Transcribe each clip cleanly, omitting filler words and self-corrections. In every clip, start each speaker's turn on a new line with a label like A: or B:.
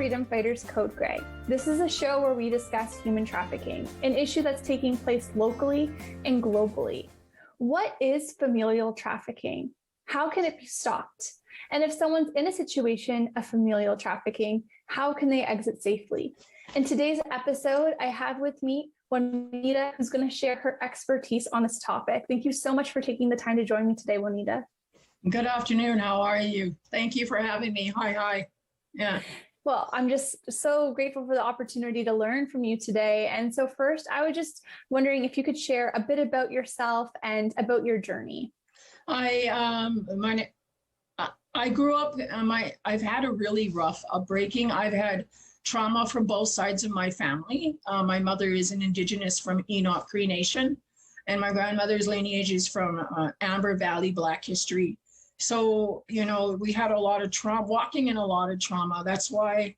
A: freedom fighters Code Gray. This is a show where we discuss human trafficking, an issue that's taking place locally and globally. What is familial trafficking? How can it be stopped? And if someone's in a situation of familial trafficking, how can they exit safely? In today's episode, I have with me Juanita, who's going to share her expertise on this topic. Thank you so much for taking the time to join me today, Juanita.
B: Good afternoon. How are you? Thank you for having me. Hi. Yeah.
A: Well, I'm just so grateful for the opportunity to learn from you today. And so first, I was just wondering if you could share a bit about yourself and about your journey.
B: I grew up, I've had a really rough upbringing. I've had trauma from both sides of my family. My mother is an Indigenous from Enoch Cree Nation, and my grandmother's lineage is from Amber Valley Black history. So, we had a lot of trauma, walking in a lot of trauma. That's why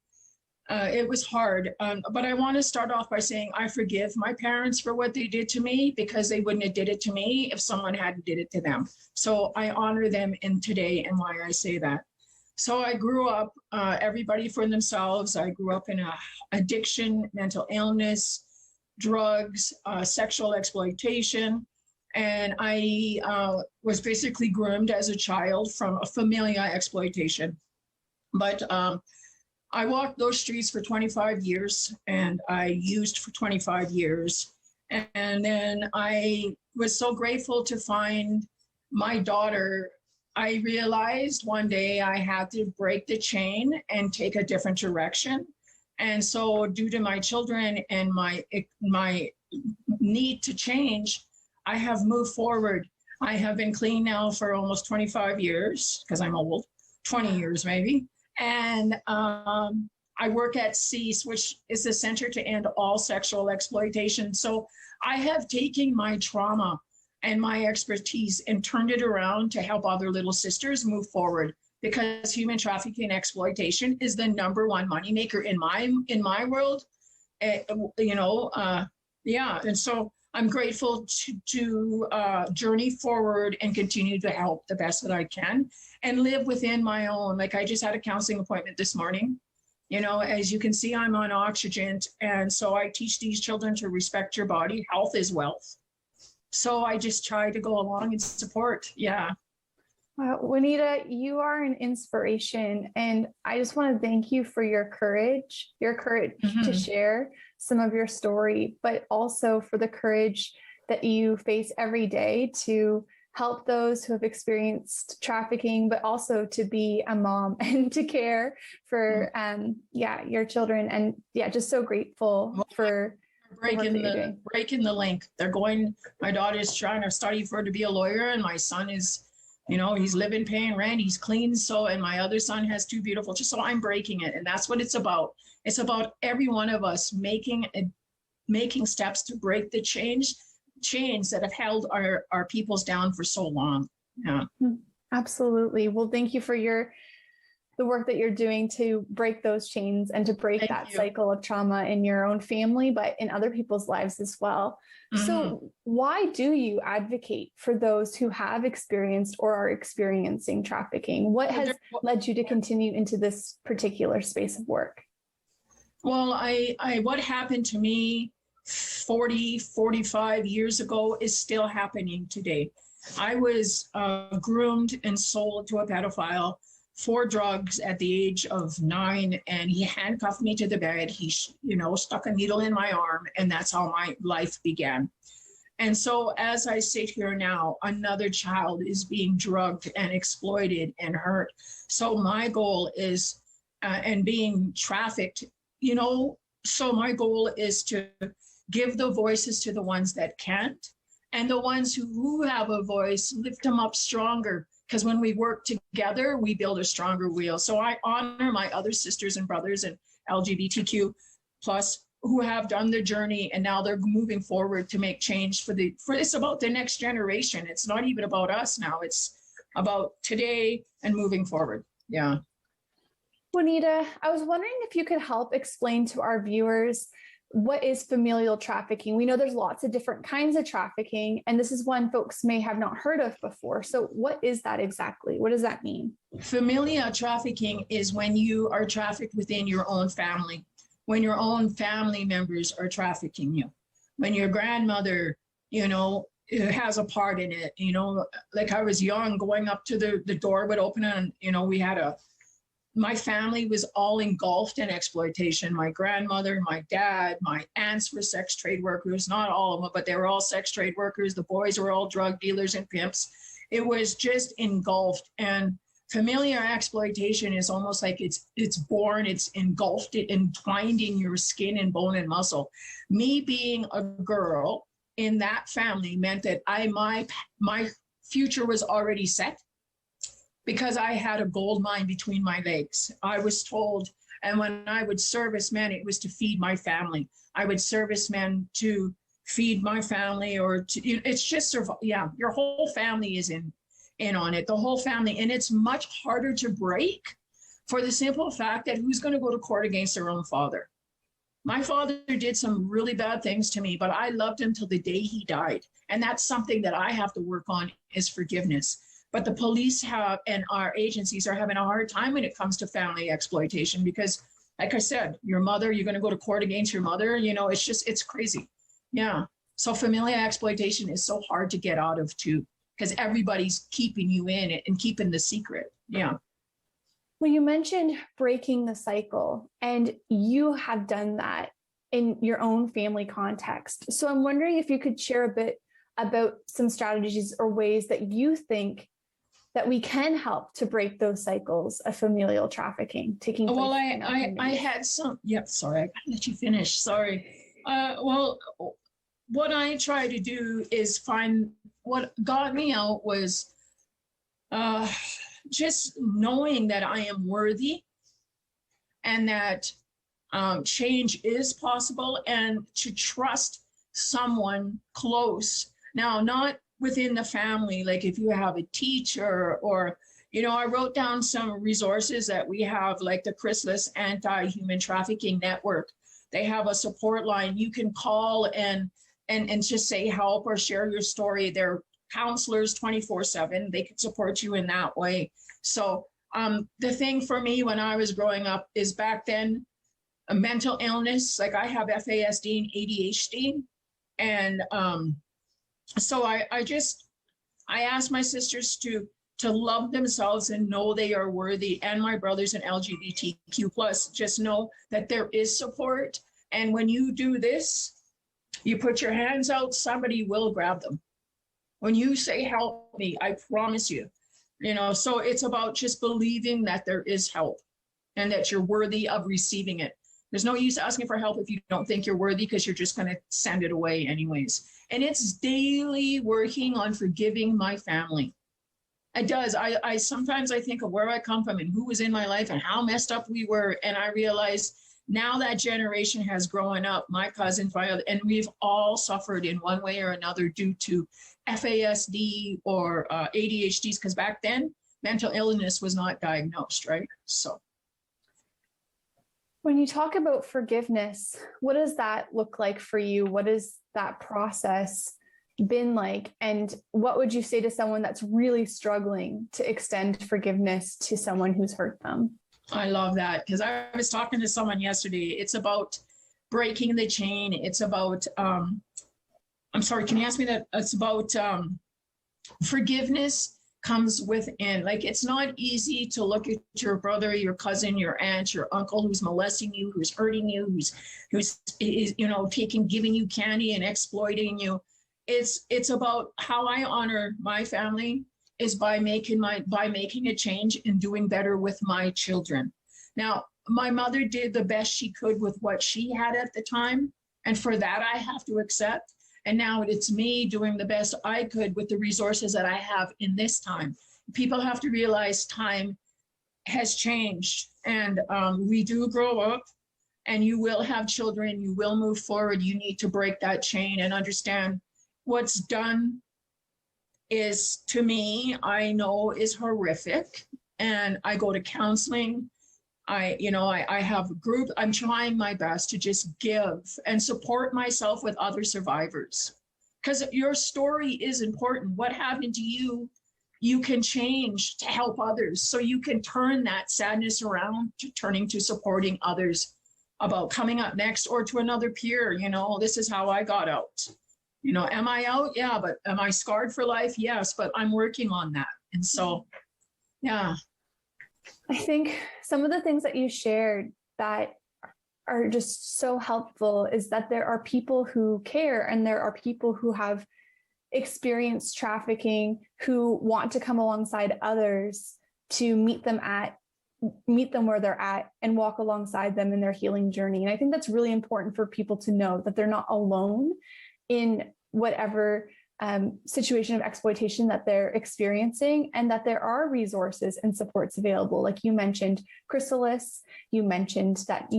B: it was hard. But I want to start off by saying I forgive my parents for what they did to me, because they wouldn't have did it to me if someone hadn't did it to them. So I honor them in today and why I say that. So I grew up, everybody for themselves. I grew up in addiction, mental illness, drugs, sexual exploitation. And I was basically groomed as a child from a familial exploitation. But I walked those streets for 25 years and I used for 25 years. And then I was so grateful to find my daughter. I realized one day I had to break the chain and take a different direction. And so due to my children and my need to change, I have moved forward. I have been clean now for almost 25 years, because I'm old, 20 years maybe. And I work at CEASE, which is the Center to End All Sexual Exploitation. So I have taken my trauma and my expertise and turned it around to help other little sisters move forward, because human trafficking and exploitation is the number one moneymaker in my world. And so I'm grateful to journey forward and continue to help the best that I can and live within my own. Like, I just had a counseling appointment this morning. As you can see, I'm on oxygen. And so I teach these children to respect your body. Health is wealth. So I just try to go along and support. Yeah.
A: Wow, Juanita, you are an inspiration. And I just want to thank you for your courage to share some of your story, but also for the courage that you face every day to help those who have experienced trafficking, but also to be a mom and to care for your children. And just so grateful for
B: breaking the link. My daughter's trying to study to be a lawyer, and my son is, he's living, paying rent, he's clean. So, and my other son has two beautiful, so I'm breaking it. And that's what it's about. It's about every one of us making steps to break the chains that have held our peoples down for so long. Yeah.
A: Absolutely. Well, thank you for the work that you're doing to break those chains and to break that cycle of trauma in your own family, but in other people's lives as well. Mm-hmm. So why do you advocate for those who have experienced or are experiencing trafficking? What has led you to continue into this particular space of work?
B: Well, what happened to me 45 years ago is still happening today. I was groomed and sold to a pedophile for drugs at the age of 9, and he handcuffed me to the bed. He, stuck a needle in my arm, and that's how my life began. And so as I sit here now, another child is being drugged and exploited and hurt. So my goal is, and being trafficked, so my goal is to give the voices to the ones that can't, and the ones who have a voice, lift them up stronger. Because when we work together, we build a stronger wheel. So I honor my other sisters and brothers and LGBTQ plus who have done the journey, and now they're moving forward to make change it's about the next generation. It's not even about us now. It's about today and moving forward. Yeah.
A: Juanita, I was wondering if you could help explain to our viewers what is familial trafficking? We know there's lots of different kinds of trafficking, and this is one folks may have not heard of before. So what is that exactly? What does that mean?
B: Familial trafficking is when you are trafficked within your own family, when your own family members are trafficking you, when your grandmother, has a part in it. Like I was young, going up to the door would open, and my family was all engulfed in exploitation. My grandmother, my dad, my aunts were sex trade workers, not all of them, but they were all sex trade workers. The boys were all drug dealers and pimps. It was just engulfed. And familiar exploitation is almost like it's born, it's engulfed, it entwined in your skin and bone and muscle. Me being a girl in that family meant that my future was already set because I had a gold mine between my legs. I was told, and when I would service men, it was to feed my family. I would service men to feed my family, or it's just your whole family is in on it, the whole family. And it's much harder to break for the simple fact that who's going to go to court against their own father? My father did some really bad things to me, but I loved him till the day he died. And that's something that I have to work on, is forgiveness. But the police and our agencies are having a hard time when it comes to family exploitation because, like I said, your mother, you're going to go to court against your mother. It's crazy. Yeah. So familial exploitation is so hard to get out of too, because everybody's keeping you in it and keeping the secret. Yeah.
A: Well, you mentioned breaking the cycle, and you have done that in your own family context. So I'm wondering if you could share a bit about some strategies or ways that you think that we can help to break those cycles of familial trafficking taking place.
B: Well, I had some, sorry, I gotta let you finish. Sorry. What I try to do is find what got me out was just knowing that I am worthy and that change is possible, and to trust someone close. Now, not within the family, like if you have a teacher or, I wrote down some resources that we have, like the Chrysalis Anti-Human Trafficking Network. They have a support line. You can call and just say help or share your story. They're counselors 24/7. They can support you in that way. So the thing for me when I was growing up is, back then, a mental illness, like I have FASD and ADHD. And so I asked my sisters to love themselves and know they are worthy, and my brothers and LGBTQ plus, just know that there is support. And when you do this, you put your hands out, somebody will grab them. When you say, help me, I promise you, so it's about just believing that there is help and that you're worthy of receiving it. There's no use asking for help if you don't think you're worthy, because you're just going to send it away anyways. And it's daily working on forgiving my family. It does. I sometimes I think of where I come from and who was in my life and how messed up we were. And I realize now that generation has grown up, my cousin, and we've all suffered in one way or another due to FASD or ADHDs, because back then mental illness was not diagnosed, right? So.
A: When you talk about forgiveness, what does that look like for you? What has that process been like? And what would you say to someone that's really struggling to extend forgiveness to someone who's hurt them?
B: I love that, because I was talking to someone yesterday. It's about breaking the chain. It's about, I'm sorry, can you ask me that? It's about forgiveness comes within. Like, it's not easy to look at your brother, your cousin, your aunt, your uncle who's molesting you, who's hurting you, who's giving you candy and exploiting you. It's about how I honor my family is by making a change and doing better with my children. Now, my mother did the best she could with what she had at the time, and for that I have to accept. And now it's me doing the best I could with the resources that I have in this time. People have to realize time has changed, and we do grow up, and you will have children, you will move forward. You need to break that chain and understand what's done is, to me, I know is horrific. And I go to counseling. I have a group. I'm trying my best to just give and support myself with other survivors, because your story is important. What happened to you, you can change to help others. So you can turn that sadness around to turning to supporting others about coming up next, or to another peer. This is how I got out. Am I out? Yeah, but am I scarred for life? Yes, but I'm working on that. And so, yeah.
A: I think some of the things that you shared that are just so helpful is that there are people who care, and there are people who have experienced trafficking who want to come alongside others to meet them where they're at and walk alongside them in their healing journey. And I think that's really important for people to know, that they're not alone in whatever situation of exploitation that they're experiencing, and that there are resources and supports available. Like you mentioned, Chrysalis, you mentioned that,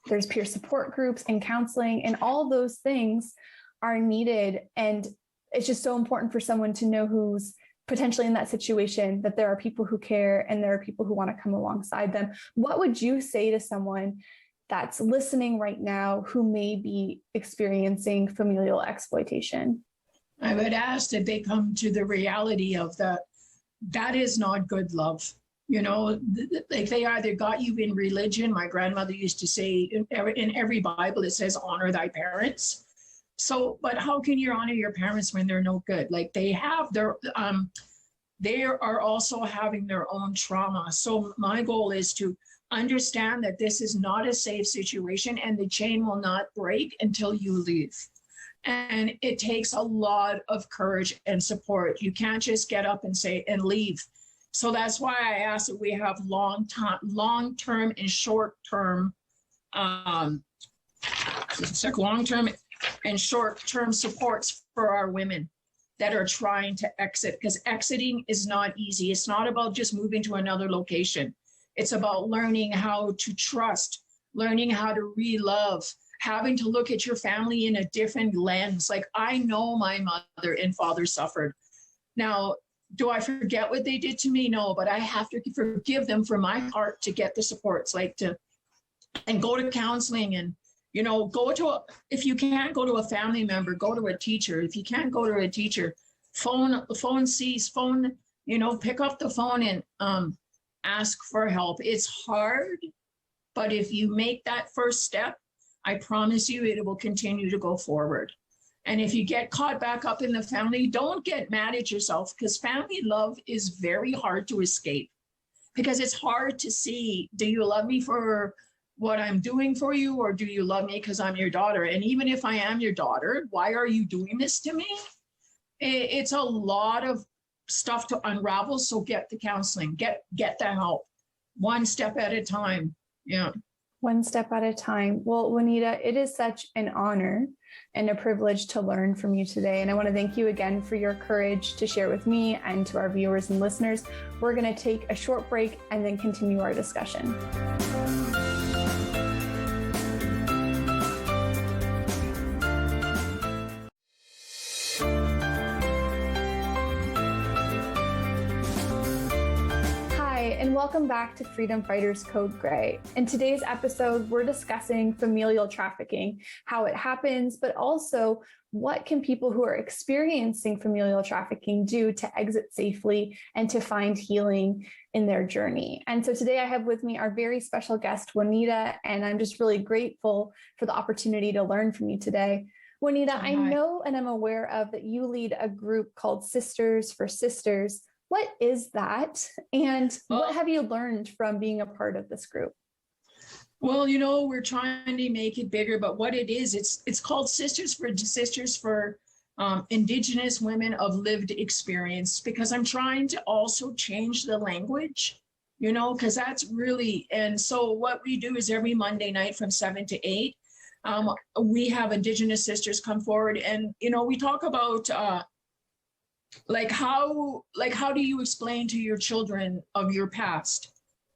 A: there's peer support groups and counseling, and all those things are needed. And it's just so important for someone to know who's potentially in that situation, that there are people who care and there are people who want to come alongside them. What would you say to someone that's listening right now who may be experiencing familial exploitation?
B: I would ask that they come to the reality of that is not good love. Like they either got you in religion. My grandmother used to say in every Bible, it says, honor thy parents. So, but how can you honor your parents when they're no good? Like they have they are also having their own trauma. So my goal is to understand that this is not a safe situation, and the chain will not break until you leave. And it takes a lot of courage and support. You can't just get up and say and leave. So that's why I ask that we have long-term and short-term, long-term and short-term supports for our women that are trying to exit, because exiting is not easy. It's not about just moving to another location. It's about learning how to trust, learning how to re-love, having to look at your family in a different lens. Like, I know my mother and father suffered. Now, do I forget what they did to me? No, but I have to forgive them for my heart to get the supports, and go to counseling, and, if you can't go to a family member, go to a teacher. If you can't go to a teacher, pick up the phone and ask for help. It's hard, but if you make that first step, I promise you it will continue to go forward. And if you get caught back up in the family, don't get mad at yourself, because family love is very hard to escape, because it's hard to see, do you love me for what I'm doing for you, or do you love me because I'm your daughter? And even if I am your daughter, why are you doing this to me? It's a lot of stuff to unravel. So get the counseling, get the help, one step at a time. Yeah.
A: One step at a time. Well, Juanita, it is such an honor and a privilege to learn from you today. And I want to thank you again for your courage to share with me and to our viewers and listeners. We're going to take a short break and then continue our discussion. And welcome back to Freedom Fighters Code Gray. In today's episode, we're discussing familial trafficking, how it happens, but also what can people who are experiencing familial trafficking do to exit safely and to find healing in their journey. And so today I have with me our very special guest, Juanita, and I'm just really grateful for the opportunity to learn from you today. Juanita, I know and I'm aware of that you lead a group called Sisters for Sisters. What is that? And what have you learned from being a part of this group?
B: Well, we're trying to make it bigger, but what it is, it's called Sisters for Indigenous Women of Lived Experience, because I'm trying to also change the language, because that's really, and so what we do is every Monday night from 7 to 8, we have Indigenous sisters come forward, and, we talk about, how do you explain to your children of your past,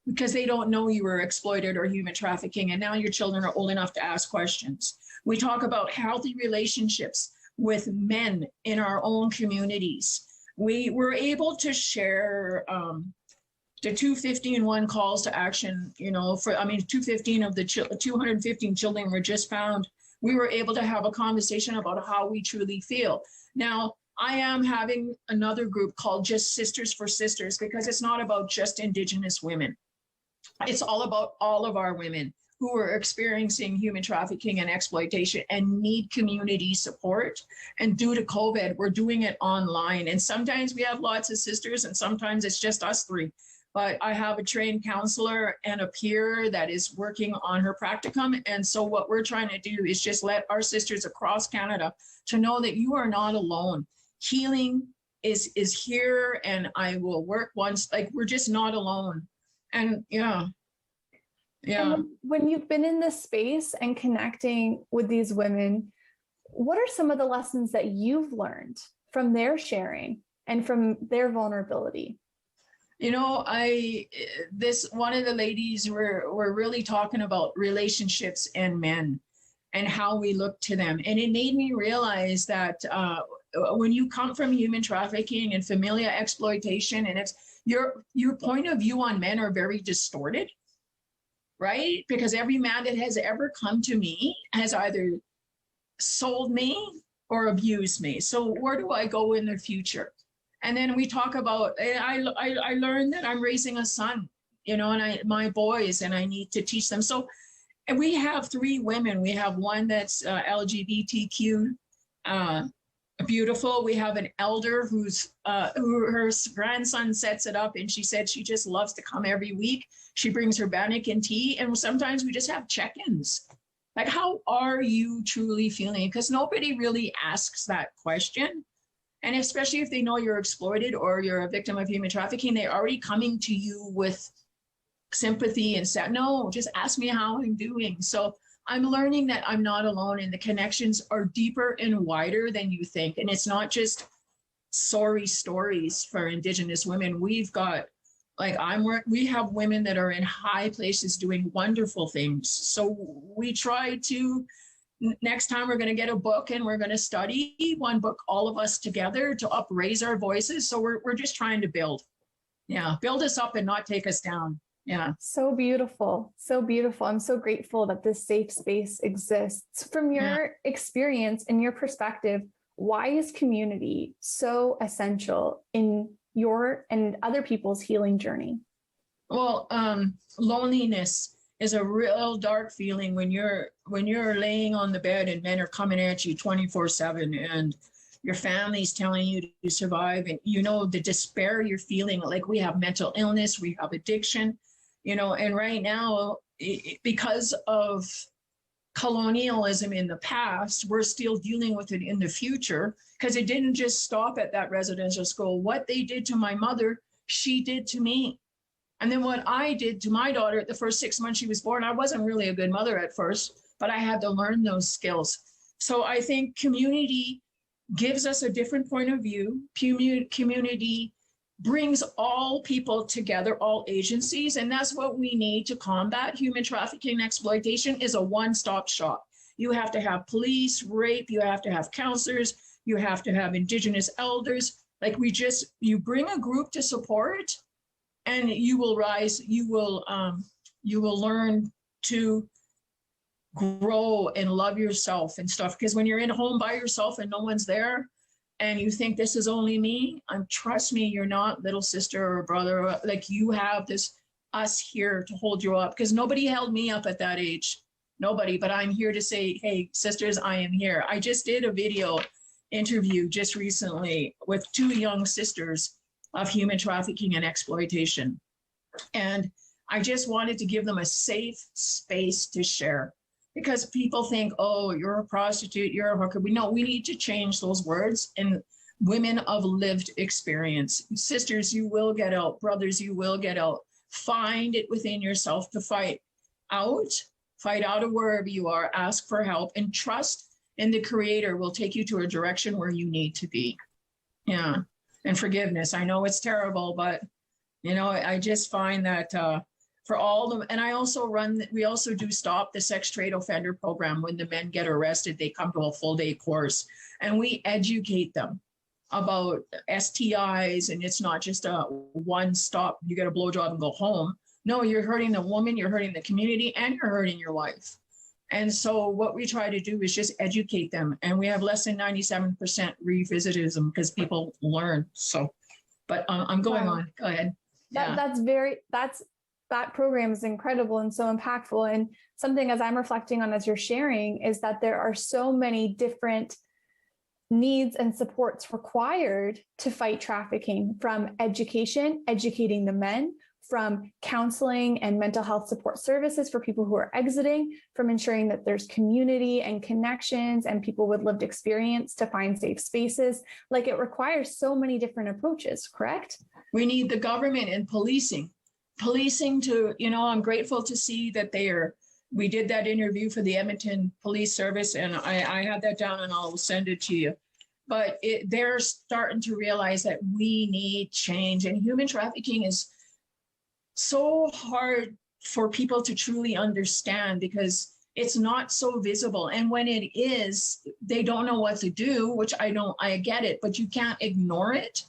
B: because they don't know you were exploited or human trafficking, and now your children are old enough to ask questions. We talk about healthy relationships with men in our own communities. We were able to share the 215 calls to action, you know, 215 of the 215 children were just found. We were able to have a conversation about how we truly feel. Now, I am having another group called just Sisters for Sisters, because it's not about just Indigenous women. It's all about all of our women who are experiencing human trafficking and exploitation and need community support. And due to COVID, we're doing it online. And sometimes we have lots of sisters and sometimes it's just us three. But I have a trained counselor and a peer that is working on her practicum. And so what we're trying to do is just let our sisters across Canada to know that you are not alone. Healing is here, and I will work once, like, we're just not alone. And yeah.
A: And when you've been in this space and connecting with these women, what are some of the lessons that you've learned from their sharing and from their vulnerability?
B: You know, one of the ladies were really talking about relationships and men and how we look to them. And it made me realize that when you come from human trafficking and familial exploitation, and it's your point of view on men are very distorted, right? Because every man that has ever come to me has either sold me or abused me. So where do I go in the future? And then we talk about, I learned that I'm raising a son, you know, and my boys, and I need to teach them. So, and we have 3 women. We have one that's LGBTQ, beautiful. We have an elder who her grandson sets it up, and she said she just loves to come every week. She brings her bannock and tea, and sometimes we just have check-ins. Like, how are you truly feeling? Because nobody really asks that question. And especially if they know you're exploited or you're a victim of human trafficking, they're already coming to you with sympathy and say, no, just ask me how I'm doing. So I'm learning that I'm not alone, and the connections are deeper and wider than you think. And it's not just sorry stories for Indigenous women. We've got, like, we have women that are in high places doing wonderful things. So we try to, next time we're going to get a book and we're going to study one book, all of us together, to upraise our voices. So we're just trying to build us up and not take us down. Yeah.
A: So beautiful. So beautiful. I'm so grateful that this safe space exists. From your experience and your perspective, why is community so essential in your and other people's healing journey?
B: Well, loneliness is a real dark feeling when you're laying on the bed and men are coming at you 24/7, and your family's telling you to survive, and you know the despair you're feeling. Like, we have mental illness, we have addiction, you know, and right now, because of colonialism in the past, we're still dealing with it in the future, because it didn't just stop at that residential school. What they did to my mother, she did to me. And then what I did to my daughter at the first 6 months she was born, I wasn't really a good mother at first, but I had to learn those skills. So I think community gives us a different point of view. Community brings all people together, all agencies, and that's what we need to combat human trafficking and exploitation, is a one-stop shop. You have to have police, rape, you have to have counselors, you have to have Indigenous elders. Like, you bring a group to support, and you will rise, you will learn to grow and love yourself and stuff. Because when you're in a home by yourself and no one's there, and you think this is only me, trust me, you're not, little sister or brother. Like, you have us here to hold you up, because nobody held me up at that age. Nobody, but I'm here to say, hey, sisters, I am here. I just did a video interview just recently with 2 young sisters of human trafficking and exploitation. And I just wanted to give them a safe space to share, because people think, oh, you're a prostitute, you're a hooker. We need to change those words. And women of lived experience, sisters, you will get out. Brothers, you will get out. Find it within yourself to fight out of wherever you are, ask for help, and trust in the Creator will take you to a direction where you need to be. Yeah. And forgiveness. I know it's terrible, but, you know, I just find that for all of them, and we also do Stop the Sex Trade Offender program. When the men get arrested, they come to a full day course, and we educate them about STIs, and it's not just a one stop, you get a blowjob and go home. No, you're hurting the woman, you're hurting the community, and you're hurting your wife. And so what we try to do is just educate them. And we have less than 97% revisitism because people learn. So, but I'm going on. Go ahead.
A: That program is incredible and so impactful. And something as I'm reflecting on as you're sharing is that there are so many different needs and supports required to fight trafficking, from education, educating the men, from counseling and mental health support services for people who are exiting, from ensuring that there's community and connections and people with lived experience to find safe spaces. Like, it requires so many different approaches, correct?
B: We need the government and policing to, I'm grateful to see that we did that interview for the Edmonton Police Service, and I had that down and I'll send it to you. But they're starting to realize that we need change, and human trafficking is so hard for people to truly understand because it's not so visible. And when it is, they don't know what to do, which I get it, but you can't ignore it.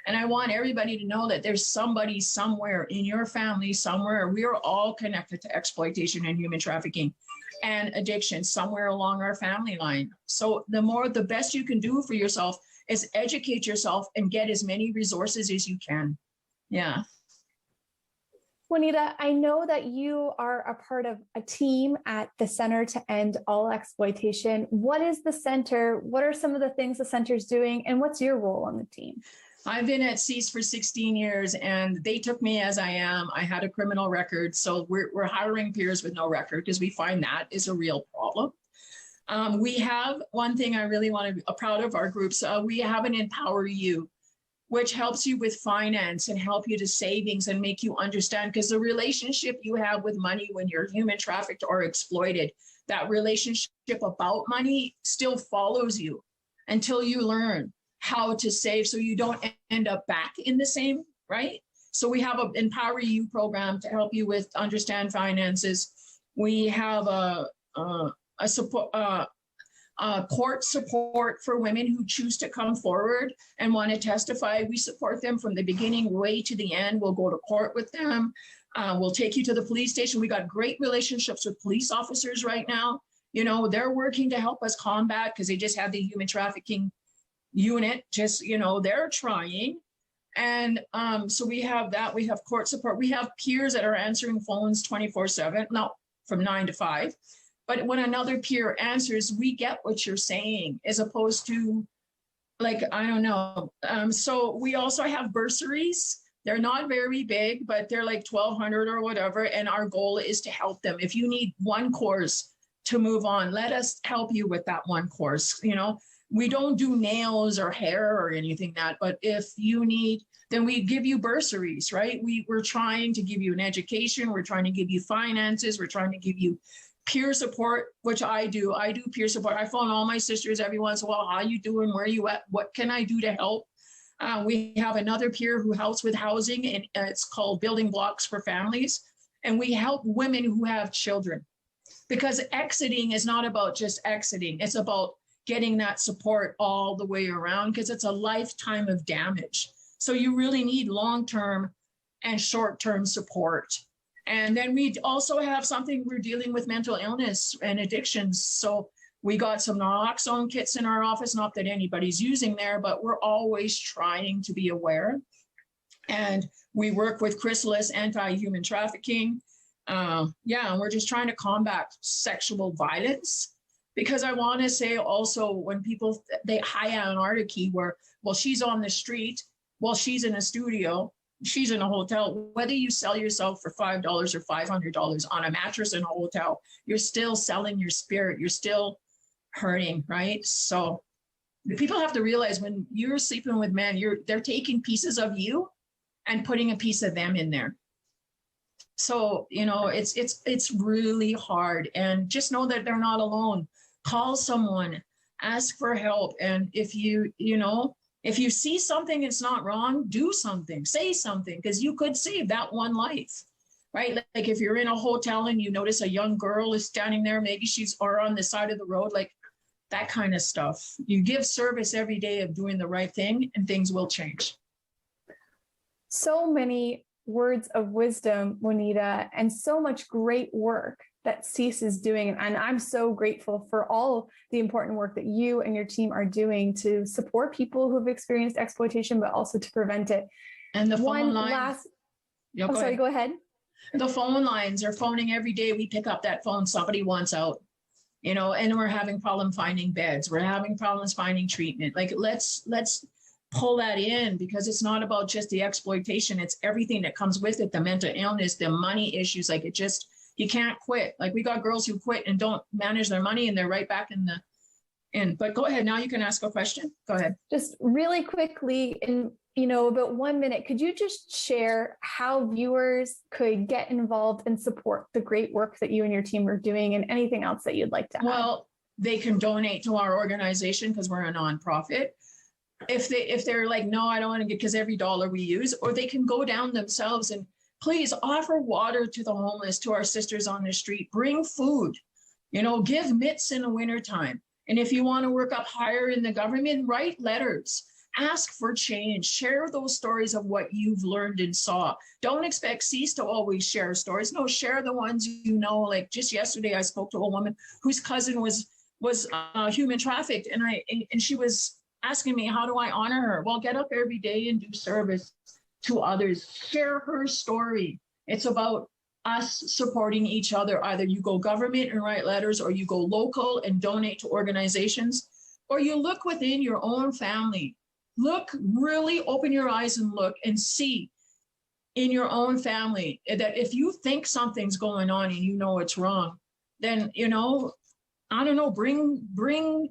B: And I want everybody to know that there's somebody somewhere in your family, somewhere. We are all connected to exploitation and human trafficking and addiction somewhere along our family line. So the best you can do for yourself is educate yourself and get as many resources as you can. Yeah.
A: Juanita, I know that you are a part of a team at the Center to End All Exploitation. What is the center? What are some of the things the center is doing? And what's your role on the team?
B: I've been at CEASE for 16 years, and they took me as I am. I had a criminal record, so we're hiring peers with no record because we find that is a real problem. We have one thing I really want to be proud of our groups. We have an Empower You, which helps you with finance and help you to savings and make you understand, because the relationship you have with money when you're human trafficked or exploited, that relationship about money still follows you until you learn how to save so you don't end up back in the same, right? So we have an Empower You program to help you with understand finances. We have a support, court support for women who choose to come forward and want to testify. We support them from the beginning way to the end. We'll go to court with them. We'll take you to the police station. We got great relationships with police officers right now. They're working to help us combat, because they just had the human trafficking unit, they're trying. And so we have that. We have court support. We have peers that are answering phones 24/7, no, from 9 to 5. But when another peer answers, we get what you're saying, as opposed to, like, I don't know. So we also have bursaries. They're not very big, but they're like $1,200 or whatever. And our goal is to help them. If you need one course to move on, let us help you with that one course. We don't do nails or hair or anything but if you need, then we give you bursaries, right? We're trying to give you an education. We're trying to give you finances. We're trying to give you peer support, which I do. I do peer support. I phone all my sisters every once in a while. How you doing? Where are you at? What can I do to help? We have another peer who helps with housing, and it's called Building Blocks for Families. And we help women who have children, because exiting is not about just exiting. It's about getting that support all the way around, because it's a lifetime of damage. So you really need long-term and short-term support. And then we also have something, we're dealing with mental illness and addictions. So we got some naloxone kits in our office, not that anybody's using there, but we're always trying to be aware. And we work with Chrysalis Anti-Human Trafficking. And we're just trying to combat sexual violence. Because I want to say also, when people, they high anarchy where, well, she's on the street, well, she's in a studio, she's in a hotel. Whether you sell yourself for $5 or $500 on a mattress in a hotel, you're still selling your spirit. You're still hurting, right? So people have to realize, when you're sleeping with men, they're taking pieces of you and putting a piece of them in there. So, it's really hard. And just know that they're not alone. Call someone, ask for help. And if you see something that's not wrong, do something, say something, because you could save that one life, right? Like if you're in a hotel and you notice a young girl is standing there, maybe she's or on the side of the road, like that kind of stuff. You give service every day of doing the right thing and things will change.
A: So many words of wisdom, Juanita, and so much great work that CEASE is doing. And I'm so grateful for all the important work that you and your team are doing to support people who've experienced exploitation, but also to prevent it.
B: And the phone lines.
A: Go ahead.
B: The phone lines are phoning every day. We pick up that phone, somebody wants out, and we're having problem finding beds. We're having problems finding treatment. Like, let's pull that in, because it's not about just the exploitation. It's everything that comes with it, the mental illness, the money issues. Like, you can't quit. Like, we got girls who quit and don't manage their money and they're right back in. But go ahead. Now you can ask a question. Go ahead.
A: Just really quickly, in about 1 minute, could you just share how viewers could get involved and support the great work that you and your team are doing, and anything else that you'd like to add?
B: Well, they can donate to our organization because we're a nonprofit. If they're like, no, I don't want to get, because every dollar we use, or they can go down themselves and please offer water to the homeless, to our sisters on the street, bring food, give mitts in the wintertime. And if you want to work up higher in the government, write letters, ask for change, share those stories of what you've learned and saw. Don't expect CEASE to always share stories. No, share the ones Like just yesterday, I spoke to a woman whose cousin was human trafficked, and she was asking me, how do I honor her? Well, get up every day and do service to others. Share her story. It's about us supporting each other. Either you go government and write letters, or you go local and donate to organizations, or you look within your own family. Look, really open your eyes and look and see in your own family that if you think something's going on and it's wrong, then, I don't know, bring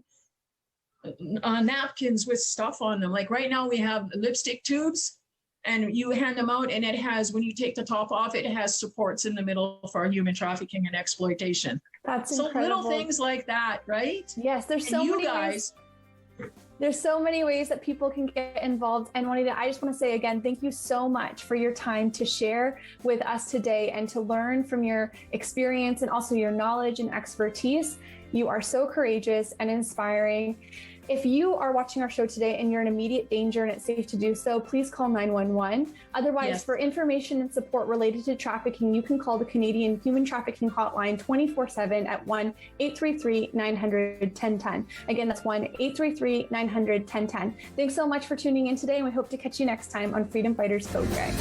B: napkins with stuff on them. Like right now we have lipstick tubes, and you hand them out, and it has, when you take the top off, it has supports in the middle for human trafficking and exploitation.
A: That's
B: so
A: incredible.
B: Little things like that, right?
A: Yes, there's so many ways. There's so many ways that people can get involved. And Juanita, I just want to say again, thank you so much for your time to share with us today and to learn from your experience and also your knowledge and expertise. You are so courageous and inspiring. If you are watching our show today and you're in immediate danger and it's safe to do so, please call 911. Otherwise, yes, for information and support related to trafficking, you can call the Canadian Human Trafficking Hotline 24/7 at 1-833-900-1010. Again, that's 1-833-900-1010. Thanks so much for tuning in today, and we hope to catch you next time on Freedom Fighters Code Gray.